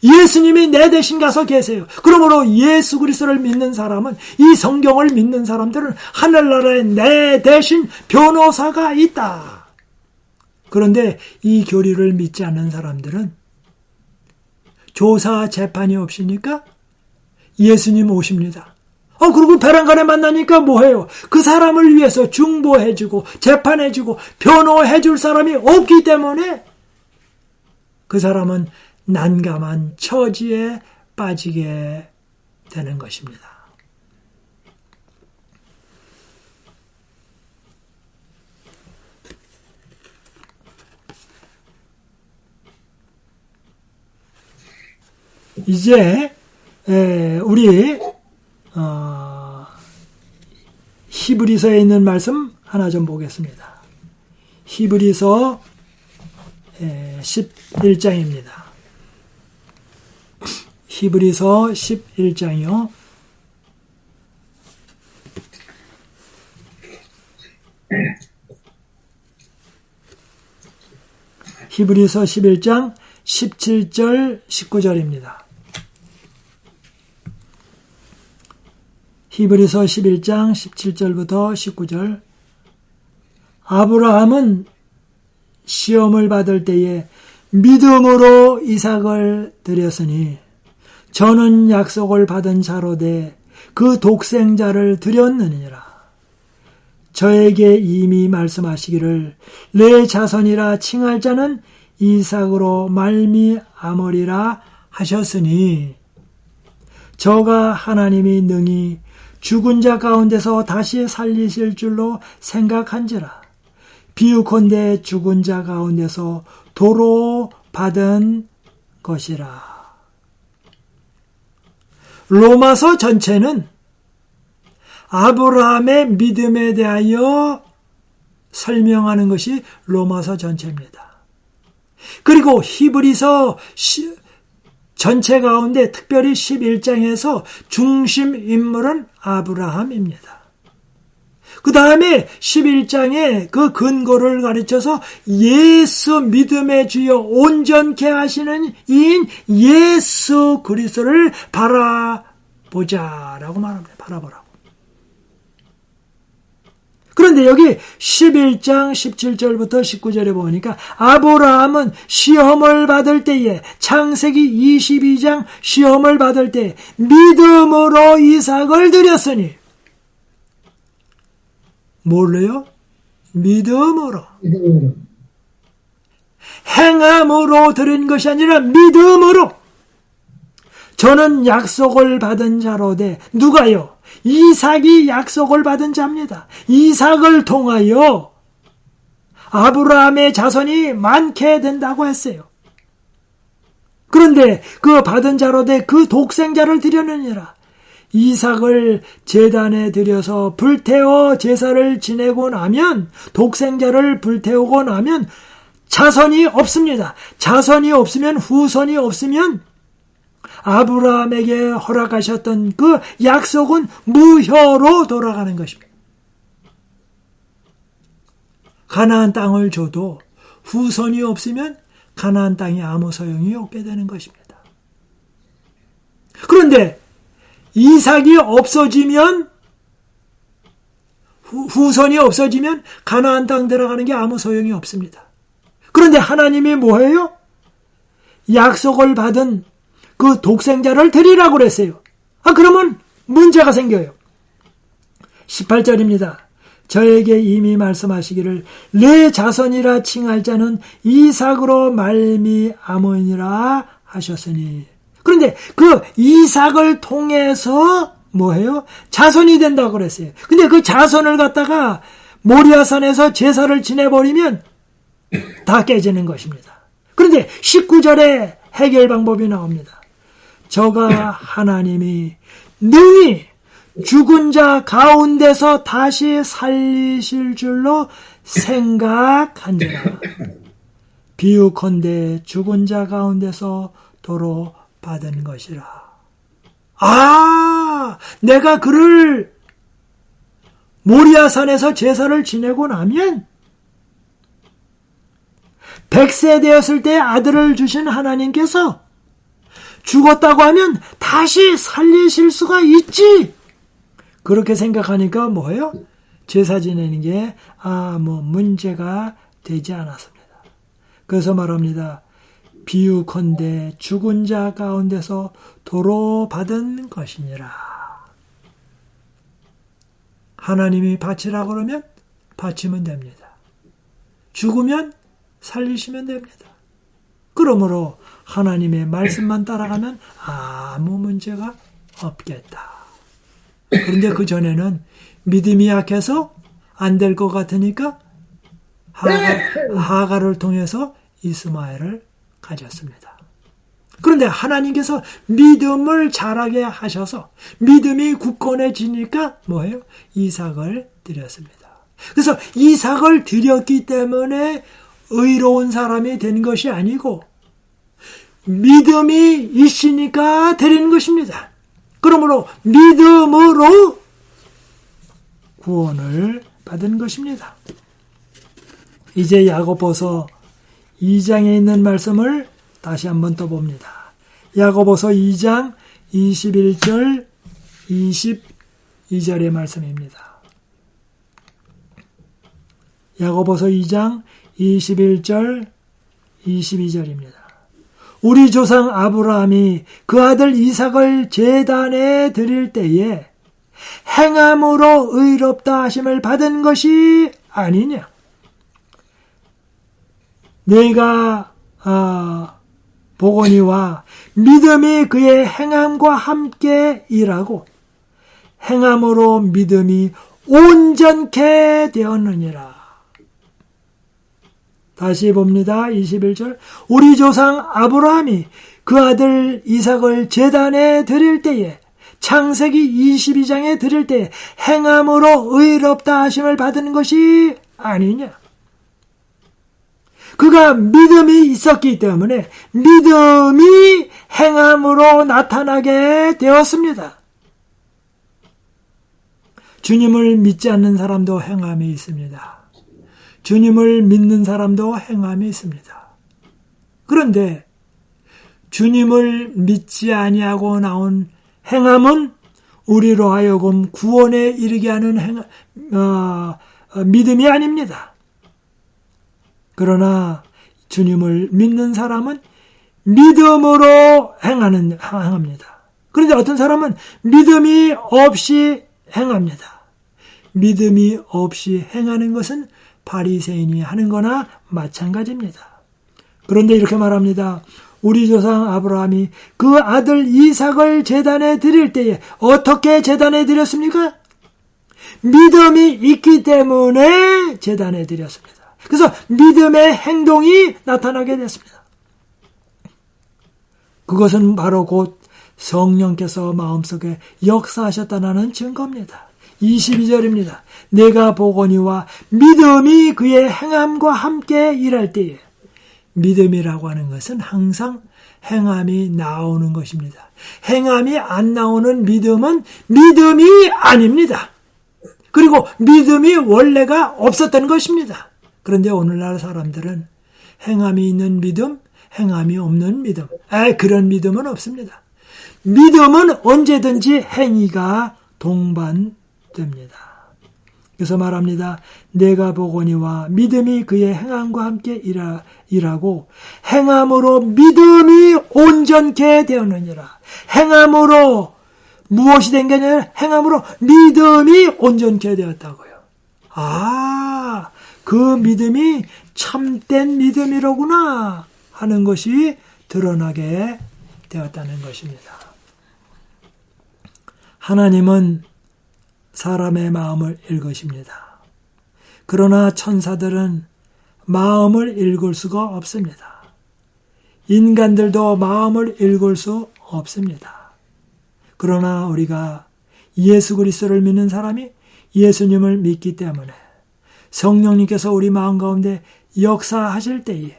예수님이 내 대신 가서 계세요. 그러므로 예수 그리스도를 믿는 사람은, 이 성경을 믿는 사람들은 하늘나라에 내 대신 변호사가 있다. 그런데 이 교리를 믿지 않는 사람들은 조사 재판이 없으니까 예수님 오십니다. 그리고 벼랑간에 만나니까 뭐해요? 그 사람을 위해서 중보해주고 재판해주고 변호해줄 사람이 없기 때문에 그 사람은 난감한 처지에 빠지게 되는 것입니다. 이제 우리 히브리서에 있는 말씀 하나 좀 보겠습니다. 히브리서 11장입니다. 히브리서 11장이요. 히브리서 11장 17절 19절입니다. 히브리서 11장 17절부터 19절. 아브라함은 시험을 받을 때에 믿음으로 이삭을 드렸으니 저는 약속을 받은 자로되 그 독생자를 드렸느니라. 저에게 이미 말씀하시기를 내 자손이라 칭할 자는 이삭으로 말미암으리라 하셨으니 저가 하나님이 능히 죽은 자 가운데서 다시 살리실 줄로 생각한지라. 비유컨대 죽은 자 가운데서 도로 받은 것이라. 로마서 전체는 아브라함의 믿음에 대하여 설명하는 것이 로마서 전체입니다. 그리고 히브리서 전체 가운데 특별히 11장에서 중심 인물은 아브라함입니다. 그 다음에 11장에 그 근거를 가르쳐서 예수 믿음의 주여 온전케 하시는 이인 예수 그리스도를 바라보자라고 말합니다. 바라보라고. 그런데 여기 11장 17절부터 19절에 보니까 아브라함은 시험을 받을 때에 창세기 22장 시험을 받을 때 믿음으로 이삭을 드렸으니 뭘로요? 믿음으로. 행함으로 드린 것이 아니라 믿음으로. 저는 약속을 받은 자로되 누가요? 이삭이 약속을 받은 자입니다. 이삭을 통하여 아브라함의 자손이 많게 된다고 했어요. 그런데 그 받은 자로되 그 독생자를 드렸느니라. 이삭을 제단에 들여서 불태워 제사를 지내고 나면, 독생자를 불태우고 나면 자손이 없습니다. 자손이 없으면, 후손이 없으면 아브라함에게 허락하셨던 그 약속은 무효로 돌아가는 것입니다. 가나안 땅을 줘도 후손이 없으면 가나안 땅이 아무 소용이 없게 되는 것입니다. 그런데 이삭이 없어지면, 후손이 없어지면 가나안 땅 들어가는 게 아무 소용이 없습니다. 그런데 하나님이 뭐해요? 약속을 받은 그 독생자를 드리라고 그랬어요. 그러면 문제가 생겨요. 18절입니다. 저에게 이미 말씀하시기를 내 자손이라 칭할 자는 이삭으로 말미암으니라 하셨으니. 그런데 그 이삭을 통해서 뭐해요? 자손이 된다고 그랬어요. 근데 그 자손을 갖다가 모리아산에서 제사를 지내버리면 다 깨지는 것입니다. 그런데 19절에 해결 방법이 나옵니다. 저가 하나님이 능히 죽은 자 가운데서 다시 살리실 줄로 생각한지라. 비유컨대 죽은 자 가운데서 도로 받은 것이라. 내가 그를 모리아산에서 제사를 지내고 나면 100세 되었을 때 아들을 주신 하나님께서 죽었다고 하면 다시 살리실 수가 있지. 그렇게 생각하니까 뭐예요? 제사 지내는 게 문제가 되지 않았습니다. 그래서 말합니다. 비유컨대 죽은 자 가운데서 도로 받은 것이니라. 하나님이 바치라 그러면 바치면 됩니다. 죽으면 살리시면 됩니다. 그러므로 하나님의 말씀만 따라가면 아무 문제가 없겠다. 그런데 그 전에는 믿음이 약해서 안 될 것 같으니까 하가를 통해서 이스마엘을 가졌습니다. 그런데 하나님께서 믿음을 자라게 하셔서 믿음이 굳건해지니까 뭐예요? 이삭을 드렸습니다. 그래서 이삭을 드렸기 때문에 의로운 사람이 된 것이 아니고 믿음이 있으니까 드리는 것입니다. 그러므로 믿음으로 구원을 받은 것입니다. 이제 야고보서 2장에 있는 말씀을 다시 한번 또 봅니다. 야고보서 2장 21절 22절의 말씀입니다. 야고보서 2장 21절 22절입니다. 우리 조상 아브라함이 그 아들 이삭을 제단에 드릴 때에 행함으로 의롭다 하심을 받은 것이 아니냐. 내가 보거니와 믿음이 그의 행함과 함께 일하고 행함으로 믿음이 온전케 되었느니라. 다시 봅니다. 21절. 우리 조상 아브라함이 그 아들 이삭을 제단에 드릴 때에 창세기 22장에 드릴 때에 행함으로 의롭다 하심을 받은 것이 아니냐. 그가 믿음이 있었기 때문에 믿음이 행함으로 나타나게 되었습니다. 주님을 믿지 않는 사람도 행함이 있습니다. 주님을 믿는 사람도 행함이 있습니다. 그런데 주님을 믿지 아니하고 나온 행함은 우리로 하여금 구원에 이르게 하는 믿음이 아닙니다. 그러나 주님을 믿는 사람은 믿음으로 행합니다. 그런데 어떤 사람은 믿음이 없이 행합니다. 믿음이 없이 행하는 것은 바리새인이 하는 거나 마찬가지입니다. 그런데 이렇게 말합니다. 우리 조상 아브라함이 그 아들 이삭을 제단에 드릴 때에 어떻게 제단에 드렸습니까? 믿음이 있기 때문에 제단에 드렸습니다. 그래서 믿음의 행동이 나타나게 됐습니다. 그것은 바로 곧 성령께서 마음속에 역사하셨다는 증거입니다. 22절입니다. 내가 보거니와 믿음이 그의 행함과 함께 일할 때에, 믿음이라고 하는 것은 항상 행함이 나오는 것입니다. 행함이 안 나오는 믿음은 믿음이 아닙니다. 그리고 믿음이 원래가 없었던 것입니다. 그런데 오늘날 사람들은 행함이 있는 믿음, 행함이 없는 믿음, 그런 믿음은 없습니다. 믿음은 언제든지 행위가 동반됩니다. 그래서 말합니다. 내가 보거니와 믿음이 그의 행함과 함께 일하고 행함으로 믿음이 온전케 되었느니라. 행함으로 무엇이 된 게 아니라 행함으로 믿음이 온전케 되었다고요. 그 믿음이 참된 믿음이로구나 하는 것이 드러나게 되었다는 것입니다. 하나님은 사람의 마음을 읽으십니다. 그러나 천사들은 마음을 읽을 수가 없습니다. 인간들도 마음을 읽을 수 없습니다. 그러나 우리가 예수 그리스도를 믿는 사람이 예수님을 믿기 때문에 성령님께서 우리 마음 가운데 역사하실 때에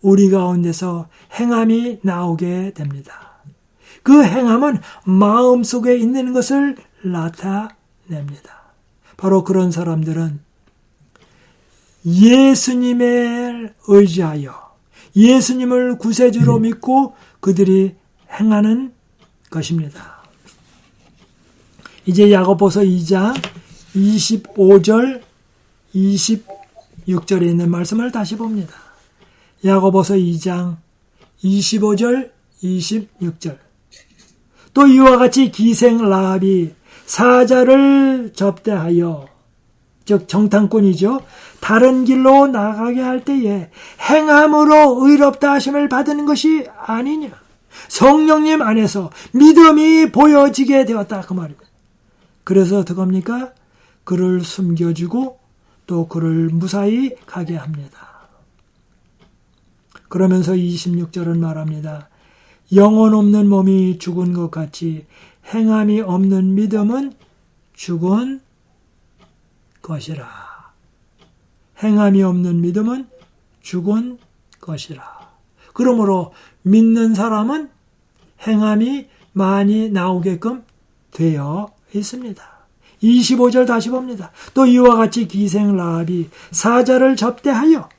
우리 가운데서 행함이 나오게 됩니다. 그 행함은 마음속에 있는 것을 나타냅니다. 바로 그런 사람들은 예수님을 의지하여 예수님을 구세주로 믿고 그들이 행하는 것입니다. 이제 야고보서 2장 25절 26절에 있는 말씀을 다시 봅니다. 야고보서 2장 25절 26절. 또 이와 같이 기생 라합이 사자를 접대하여, 즉 정탐꾼이죠, 다른 길로 나가게 할 때에 행함으로 의롭다 하심을 받는 것이 아니냐. 성령님 안에서 믿음이 보여지게 되었다, 그 말입니다. 그래서 어떻게 합니까? 그를 숨겨주고 또 그를 무사히 가게 합니다. 그러면서 26절은 말합니다. 영혼 없는 몸이 죽은 것 같이 행함이 없는 믿음은 죽은 것이라. 행함이 없는 믿음은 죽은 것이라. 그러므로 믿는 사람은 행함이 많이 나오게끔 되어 있습니다. 25절 다시 봅니다. 또 이와 같이 기생 라합이 사자를 접대하여,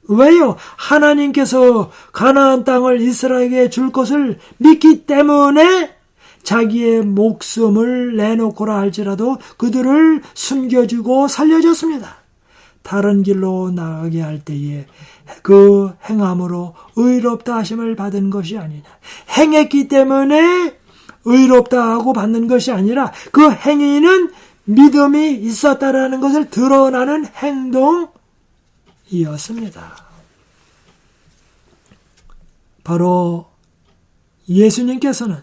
왜요? 하나님께서 가나안 땅을 이스라엘에게 줄 것을 믿기 때문에 자기의 목숨을 내놓고라 할지라도 그들을 숨겨주고 살려줬습니다. 다른 길로 나가게 할 때에 그 행함으로 의롭다 하심을 받은 것이 아니냐. 행했기 때문에 의롭다 하고 받는 것이 아니라 그 행위는 믿음이 있었다라는 것을 드러나는 행동이었습니다. 바로 예수님께서는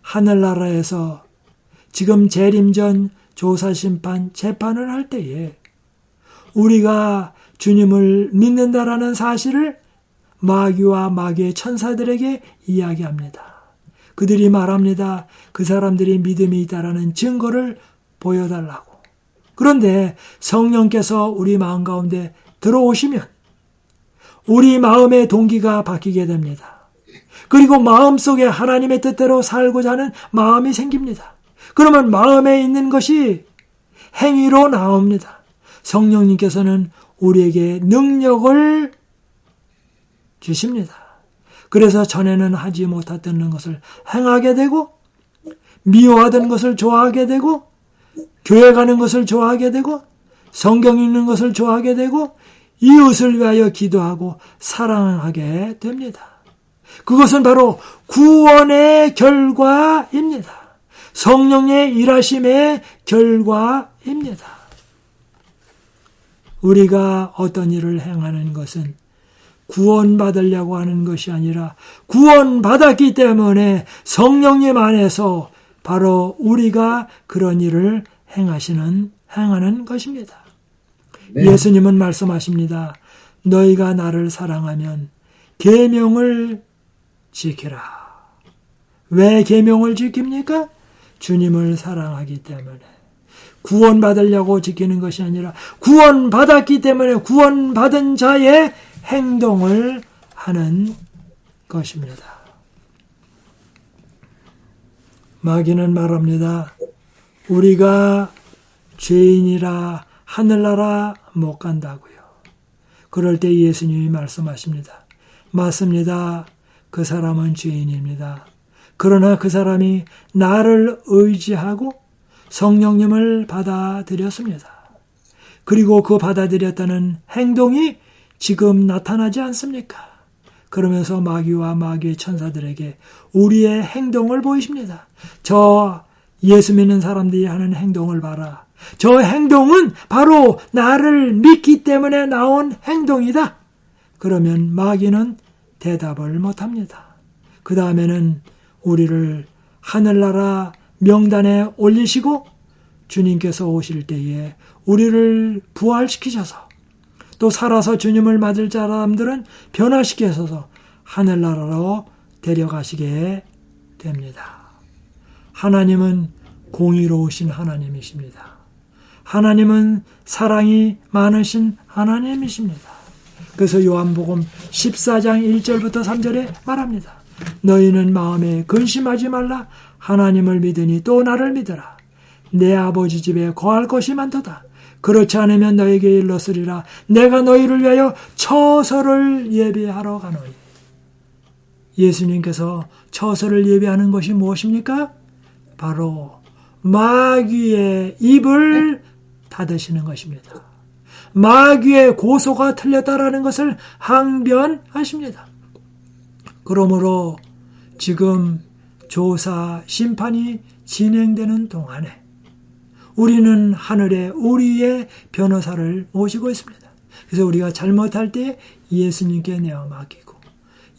하늘나라에서 지금 재림전 조사심판 재판을 할 때에 우리가 주님을 믿는다라는 사실을 마귀와 마귀의 천사들에게 이야기합니다. 그들이 말합니다. 그 사람들이 믿음이 있다라는 증거를 보여달라고. 그런데 성령께서 우리 마음 가운데 들어오시면 우리 마음의 동기가 바뀌게 됩니다. 그리고 마음속에 하나님의 뜻대로 살고자 하는 마음이 생깁니다. 그러면 마음에 있는 것이 행위로 나옵니다. 성령님께서는 우리에게 능력을 주십니다. 그래서 전에는 하지 못했던 것을 행하게 되고, 미워하던 것을 좋아하게 되고, 교회 가는 것을 좋아하게 되고, 성경 읽는 것을 좋아하게 되고, 이웃을 위하여 기도하고 사랑하게 됩니다. 그것은 바로 구원의 결과입니다. 성령의 일하심의 결과입니다. 우리가 어떤 일을 행하는 것은 구원받으려고 하는 것이 아니라 구원받았기 때문에 성령님 안에서 바로 우리가 그런 일을 행하는 것입니다. 네. 예수님은 말씀하십니다. 너희가 나를 사랑하면 계명을 지키라. 왜 계명을 지킵니까? 주님을 사랑하기 때문에. 구원받으려고 지키는 것이 아니라 구원받았기 때문에 구원받은 자의 행동을 하는 것입니다. 마귀는 말합니다. 우리가 죄인이라 하늘나라 못 간다고요. 그럴 때 예수님이 말씀하십니다. 맞습니다. 그 사람은 죄인입니다. 그러나 그 사람이 나를 의지하고 성령님을 받아들였습니다. 그리고 그 받아들였다는 행동이 지금 나타나지 않습니까? 그러면서 마귀와 마귀의 천사들에게 우리의 행동을 보이십니다. 저 예수 믿는 사람들이 하는 행동을 봐라. 저 행동은 바로 나를 믿기 때문에 나온 행동이다. 그러면 마귀는 대답을 못합니다. 그 다음에는 우리를 하늘나라 명단에 올리시고 주님께서 오실 때에 우리를 부활시키셔서 또 살아서 주님을 맞을 사람들은 변화시키셔서 하늘나라로 데려가시게 됩니다. 하나님은 공의로우신 하나님이십니다. 하나님은 사랑이 많으신 하나님이십니다. 그래서 요한복음 14장 1절부터 3절에 말합니다. 너희는 마음에 근심하지 말라. 하나님을 믿으니 또 나를 믿으라. 내 아버지 집에 거할 것이 많도다. 그렇지 않으면 너에게 일렀으리라. 내가 너희를 위하여 처소를 예비하러 가노니. 예수님께서 처소를 예비하는 것이 무엇입니까? 바로 마귀의 입을 닫으시는 것입니다. 마귀의 고소가 틀렸다라는 것을 항변하십니다. 그러므로 지금 조사 심판이 진행되는 동안에 우리는 하늘에 우리의 변호사를 모시고 있습니다. 그래서 우리가 잘못할 때 예수님께 내어 맡기고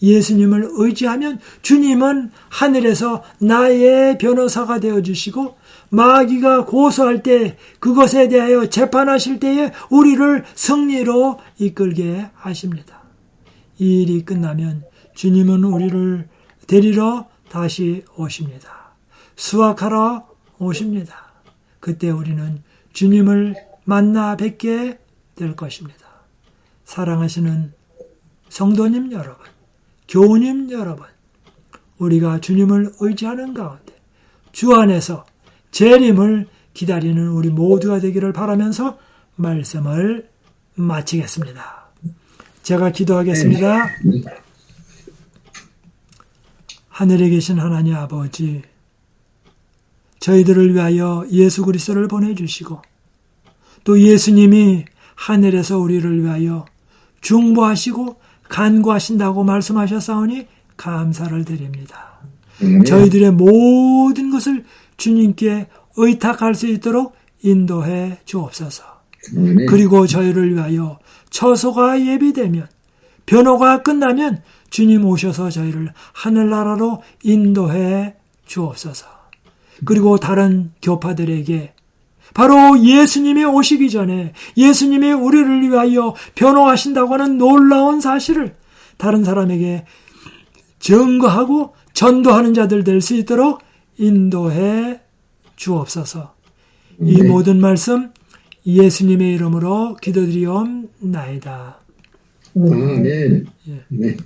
예수님을 의지하면 주님은 하늘에서 나의 변호사가 되어주시고 마귀가 고소할 때 그것에 대하여 재판하실 때에 우리를 승리로 이끌게 하십니다. 이 일이 끝나면 주님은 우리를 데리러 다시 오십니다. 수확하러 오십니다. 그때 우리는 주님을 만나 뵙게 될 것입니다. 사랑하시는 성도님 여러분, 교우님 여러분, 우리가 주님을 의지하는 가운데 주 안에서 재림을 기다리는 우리 모두가 되기를 바라면서 말씀을 마치겠습니다. 제가 기도하겠습니다. 하늘에 계신 하나님 아버지, 저희들을 위하여 예수 그리스도를 보내주시고 또 예수님이 하늘에서 우리를 위하여 중보하시고 간구하신다고 말씀하셨사오니 감사를 드립니다. 저희들의 모든 것을 주님께 의탁할 수 있도록 인도해 주옵소서. 그리고 저희를 위하여 처소가 예비되면 변호가 끝나면 주님 오셔서 저희를 하늘나라로 인도해 주옵소서. 그리고 다른 교파들에게 바로 예수님이 오시기 전에 예수님이 우리를 위하여 변호하신다고 하는 놀라운 사실을 다른 사람에게 증거하고 전도하는 자들 될 수 있도록 인도해 주옵소서. 이 모든 말씀 예수님의 이름으로 기도드리옵나이다. 아멘. 예. 네.